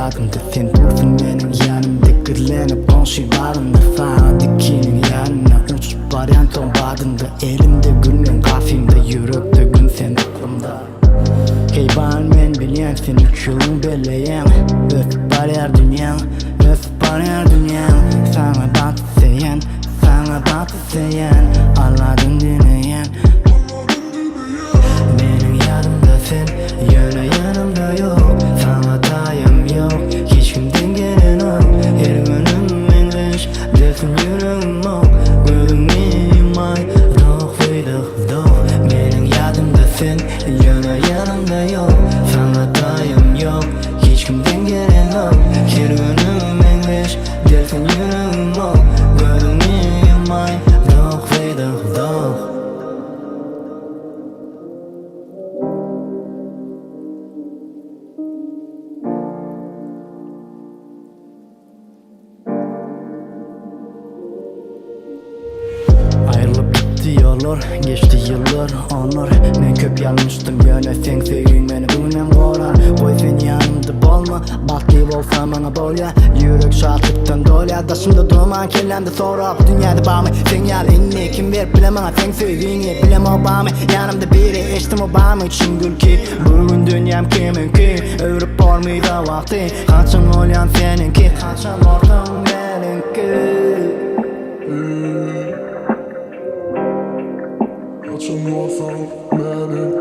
yadımda sen dursun benim yanımda kırlanıp on şey varımda Fadikinin yanına uçup varyanton badımda elimde gülmen kafimde yürekte gün sen aklımda Hey ben bilen sen 3 yılın beleyen öpüp barıyer dünyan öpüp barıyer dünyan sana batı seyen sana batı seyen anladın dinleyen benim yanımda sen yöne yanımda yok sana tayım yok hiç kimden gelen yok her günüm english desin yüreğim ok gözümün ay doğ fıydık doğ benim yanımda sen yöne yanımda yok sana tayım yok hiç kimden gelen yok her günüm english desin yüreğim ok gözümün ay doğ fıydık doğ Ayrılıp gitti yollar, geçti yıllar, onlar Men köp yanmıştım yöne sen söyün beni bilmem korar Koy sen yanımda bolma, bakli bolsa bana bolya Yürek şartıktan dolya, daşımda duman kellendi sonra Bu dünyada bağımı, sen yal inni Kim ver bilemem sen söyünü, bilem o bağımı Yanımda biri, eştim o bağımı için gül ki Bugün dünyam kiminki, örüp olmaydı vakti Kaçın olyan seninki, kaçan ortam benimki Watching more from man